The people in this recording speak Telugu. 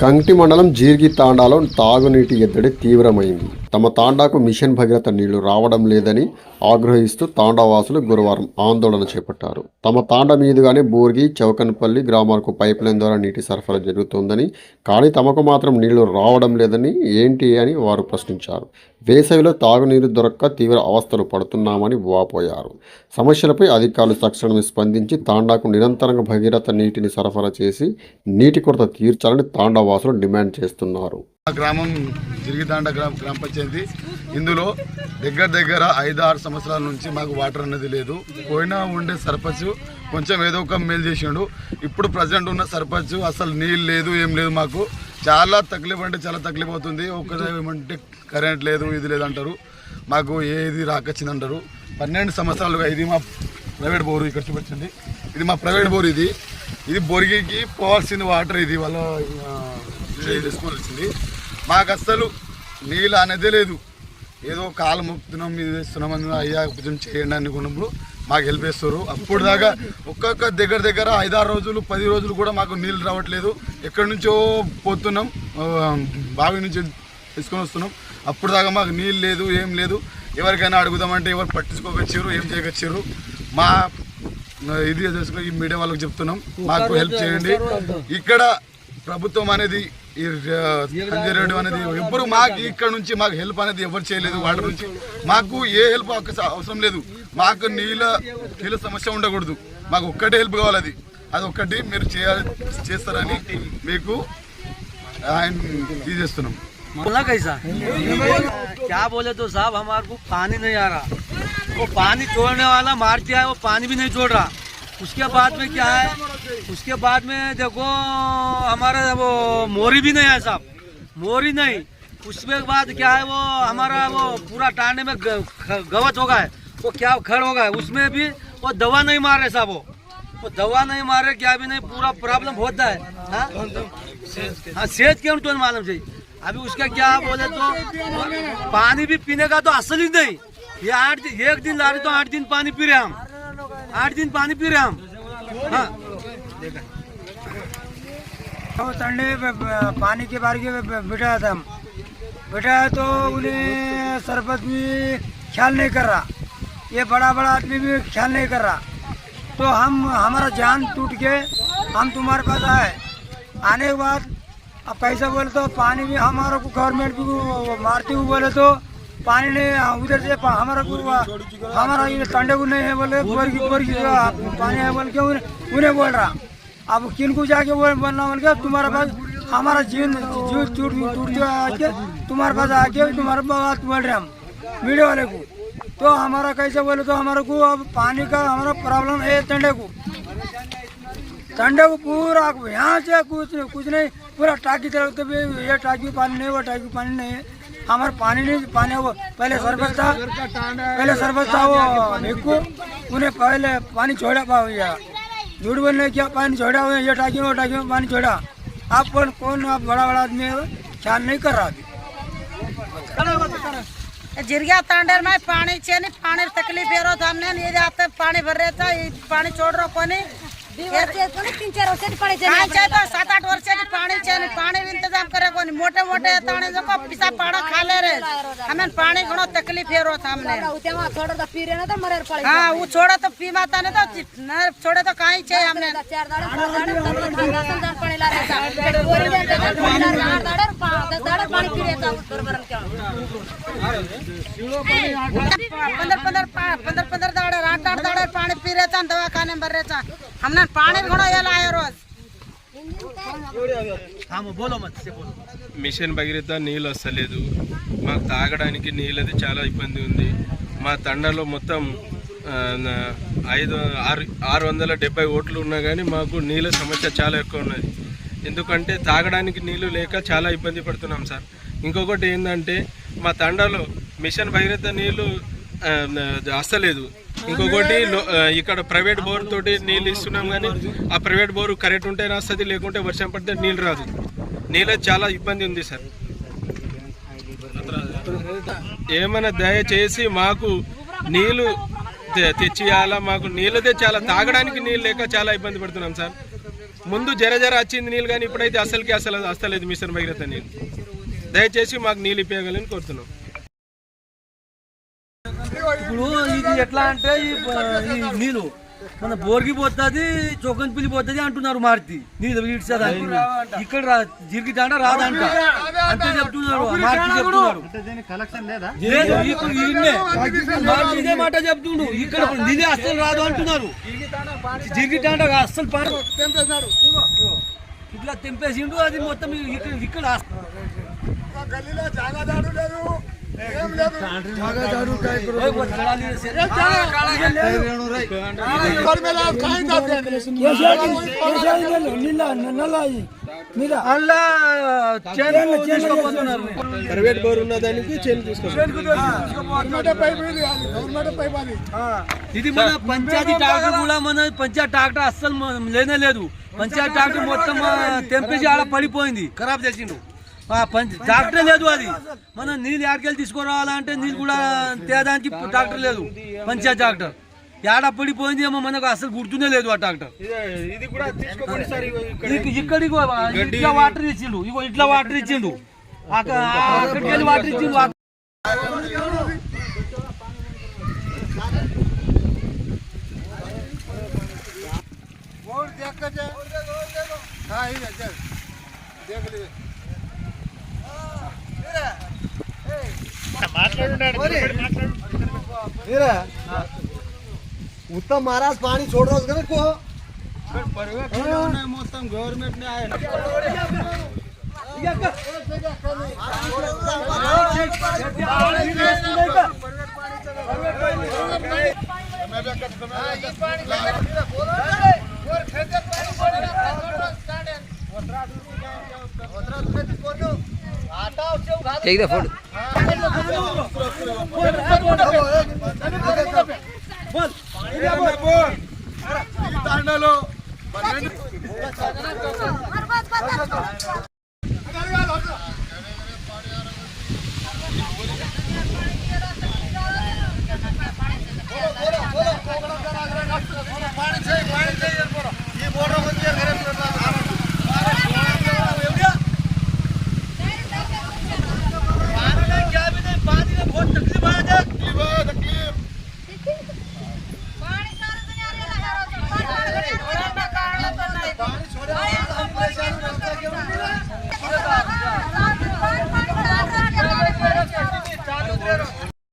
కంగ్టి మండలం జీర్గి తాండాలో తాగునీటి ఎద్దడి తీవ్రమైంది. తమ తాండాకు మిషన్ భగీరథ నీళ్లు రావడం లేదని ఆగ్రహిస్తూ తాండావాసులు గురువారం ఆందోళన చేపట్టారు. తమ తాండా మీదుగానే బోర్గి, చౌకన్పల్లి గ్రామాలకు పైప్ లైన్ ద్వారా నీటి సరఫరా జరుగుతోందని, కానీ తమకు మాత్రం నీళ్లు రావడం లేదని ఏంటి అని వారు ప్రశ్నించారు. వేసవిలో తాగునీరు దొరక్క తీవ్ర అవస్థలు పడుతున్నామని వాపోయారు. సమస్యలపై అధికారులు తక్షణమే స్పందించి తాండాకు నిరంతరంగా భగీరథ నీటిని సరఫరా చేసి నీటి కొరత తీర్చాలని తాండావాసులు డిమాండ్ చేస్తున్నారు. గ్రామం జిరిగితాండ గ్రామ పంచాయతీ. ఇందులో దగ్గర 5-6 సంవత్సరాల నుంచి మాకు వాటర్ అనేది లేదు. పోయినా ఉండే సర్పంచ్ కొంచెం ఏదో ఒక మేలు చేసిండు. ఇప్పుడు ప్రజెంట్ ఉన్న సర్పంచ్ అసలు నీళ్ళు లేదు, ఏం లేదు. మాకు చాలా తక్లీఫ్ అంటే చాలా తక్లీఫ్ అవుతుంది. ఏమంటే కరెంట్ లేదు, ఇది లేదు అంటారు. మాకు ఏది రాకొచ్చింది అంటారు. 12 సంవత్సరాలుగా ఇది మా ప్రైవేట్ బోరు. ఇక్కడ చూపించండి, ఇది మా ప్రైవేట్ బోర్. ఇది బొరిగికి పోవాల్సిన వాటర్. ఇది వాళ్ళ తీసుకోవాల్సింది. మాకు అస్సలు నీళ్ళు అనేదే లేదు. ఏదో కాలు మొక్కుతున్నాం, ఇది వేస్తున్నాం, అయ్యా కొంచెం చేయండి అనుకున్నప్పుడు మాకు హెల్ప్ చేస్తారు. అప్పుడు దాకా ఒక్కొక్క దగ్గర 5-6 రోజులు 10 రోజులు కూడా మాకు నీళ్ళు రావట్లేదు. ఎక్కడి నుంచో పోతున్నాం, బావి నుంచి తీసుకొని వస్తున్నాం. అప్పుడు దాకా మాకు నీళ్ళు లేదు, ఏం లేదు. ఎవరికైనా అడుగుదామంటే ఎవరు పట్టించుకోకొచ్చారు, ఏం చేయకొచ్చారు. మా ఇది ఈ మీడియా వాళ్ళకి చెప్తున్నాం, మాకు హెల్ప్ చేయండి. ఇక్కడ ప్రభుత్వం అనేది సంజయ్ రెడ్డి అనేది ఎవ్వరు మాకు ఇక్కడ నుంచి మాకు హెల్ప్ అనేది ఎవరు చేయలేదు. వాటర్ నుంచి మాకు ఏ హెల్ప్ అవసరం లేదు. మాకు నీళ్ళ సమస్య ఉండకూడదు. మాకు ఒక్కటే హెల్ప్ కావాలి. అది ఒక్కటి మీరు చేస్తారని మీకు ఇది చేస్తున్నాం. बोला कैसा क्या बोले तो साहब हमारे को पानी नहीं आ रहा. वो पानी छोड़ने वाला मार दिया है, वो पानी भी नहीं छोड़ रहा. उसके बाद में क्या है, उसके बाद में देखो हमारा वो मोरी भी नहीं है साहब, मोरी नहीं. उसके बाद क्या है, वो हमारा वो पूरा टांडे में गवत हो गया है, वो क्या खड़ हो गया है. उसमें भी वो दवा नहीं मार रहे साहब. वो दवा नहीं मार रहे, क्या भी नहीं, पूरा प्रॉब्लम होता है. हाँ सेहत क्यों तो मालूम चाहिए. अभी उसका क्या बोले तो पानी भी पीने का तो असल ही नहीं. ये 1 दिन ला रहे तो 8 दिन पानी पी रहे हम, 8 दिन पानी पी रहे हम. हाँ ठंडे पानी के बारे में बिठाया था हम, बिठाया तो उन्हें सरपंच भी ख्याल नहीं कर रहा, ये बड़ा आदमी भी ख्याल नहीं कर रहा. तो हमारा जान टूट के हम तुम्हारे पास आए. आने के बाद अब कैसा बोले तो पानी भी हमारा को गवर्नमेंट भी मारते हुए बोले तो पानी नहीं उधर से हमारा ये टंडे को नहीं है बोले बोरगी पानी है बोल के उन्हें बोल रहा. अब किनको जाके बोलना बोल के तुम्हारे पास हमारा जीव टूट के तुम्हारे पास आके तुम्हारे बात बोल रहे हम मीडिया वाले को. तो हमारा कैसे बोले तो हमारे को अब पानी का हमारा प्रॉब्लम है. टंडे को पूरा यहाँ से कुछ नहीं, पूरा टाकी चलते भी ये टाकी पानी नहीं, वो टाकी पानी नहीं है. हमारा पानी नहीं, पानी वो पहले सरपंच था वो भिक्कू, उन्हें पहले पानी छोड़ा भैया, झूठ बोलने क्या पानी छोड़ा हुआ. ये टाकी में वो टाकी में पानी छोड़ा. आप कौन आप बड़ा आदमी ख्याल नहीं कर रहा. जिरगा तांडर में पानी चाहिए, पानी तकलीफ है. हमने ये जाते पानी भर रहे था, पानी छोड़ रहा कोनी 3-4 वर्ष पानी चाहिए, 7-8 वर्ष पानी चाहिए. पानी इंतजाम करे कोनी. मोटे ताने जो पिसा पाड़ा खा ले रहे. हमें पानी घणो तकलीफ है रोज. हमने हाँ वो छोड़ा तो पी माता ने तो छोड़े तो कहीं चाहिए. हमने 15 दाड़े 8 दाड़े पानी पी रहे थे, दवाखाने में भर रहे थे. हमने पानी घणो ये लाया रोज. మిషన్ భగీరథ నీళ్ళు వస్తలేదు. మాకు తాగడానికి నీళ్ళది చాలా ఇబ్బంది ఉంది. మా తండలో మొత్తం 670 ఓట్లు ఉన్నా కానీ మాకు నీళ్ళ సమస్య చాలా ఎక్కువ ఉన్నది. ఎందుకంటే తాగడానికి నీళ్ళు లేక చాలా ఇబ్బంది పడుతున్నాం సార్. ఇంకొకటి ఏంటంటే మా తండలో మిషన్ భగీరథ నీళ్ళు వస్తలేదు. ఇంకొకటి ఇక్కడ ప్రైవేట్ బోర్ తోటి నీళ్ళు ఇస్తున్నాం, కానీ ఆ ప్రైవేట్ బోరు కరెంట్ ఉంటే వస్తుంది, లేకుంటే వర్షం పడితే నీళ్ళు రాదు. నీళ్ళ చాలా ఇబ్బంది ఉంది సార్. ఏమైనా దయచేసి మాకు నీళ్ళు తెచ్చియాలా. మాకు నీళ్ళదే చాలా తాగడానికి నీళ్ళు లేక చాలా ఇబ్బంది పడుతున్నాం సార్. ముందు జర వచ్చింది నీళ్ళు, కానీ ఇప్పుడైతే అసలు వస్తలేదు మిషన్ భగీరథ నీళ్ళు. దయచేసి మాకు నీళ్ళు ఇప్పగలని కోరుతున్నాం. ఇప్పుడు ఇది ఎట్లా అంటే ఈ నీళ్ళు మన బోర్గి పోతుంది, చౌకన్పల్లి పోతుంది అంటున్నారు. మారుతి నీళ్ళు ఇడ్చదానికి ఇక్కడ జిరిగిటాంట రాదంట అంతే చెప్తున్నారు. మారుతి చెప్తున్నారు లేదు, ఇప్పుడు మారుతి ఇదే మాట చెప్తుండు. ఇక్కడ నిధి అస్సలు రాదు అంటున్నారు. జిరిగిటాంట అస్సలు పారు ఇట్లా తెంపేసిండు. అది మొత్తం ఇక్కడ ప్రైవేట్ బోర్ ఉన్న దానికి ఇది మన పంచాయతీ ట్రాక్టర్ కూడా మన పంచాయతీ ట్రాక్టర్ అస్సలు లేనే లేదు. పంచాయతీ ట్రాక్టర్ మొత్తం తెంపేసి ఆడ పడిపోయింది, ఖరాబ్ చేసిండు. ట్రాక్టర్ లేదు. అది మనం నీళ్ళు ఏడకెళ్ళి తీసుకురావాలంటే నీళ్ళు కూడా తేదానికి ట్రాక్టర్ లేదు. పంచాయతీ ట్రాక్టర్ ఏడ పడిపోయింది ఏమో మనకు అసలు గుర్తునే లేదు ఆ ట్రాక్టర్. ఇక్కడికి ఇట్లా వాటర్ ఇచ్చిండు, ఇగో ఇట్లా వాటర్ ఇచ్చిండు, అక్కడికి వెళ్ళి వాటర్ ఇచ్చిండు. उत्तम महाराज पानी छोड़ रहा है को మొత్తం గవర్నమెంట్ తాండాలో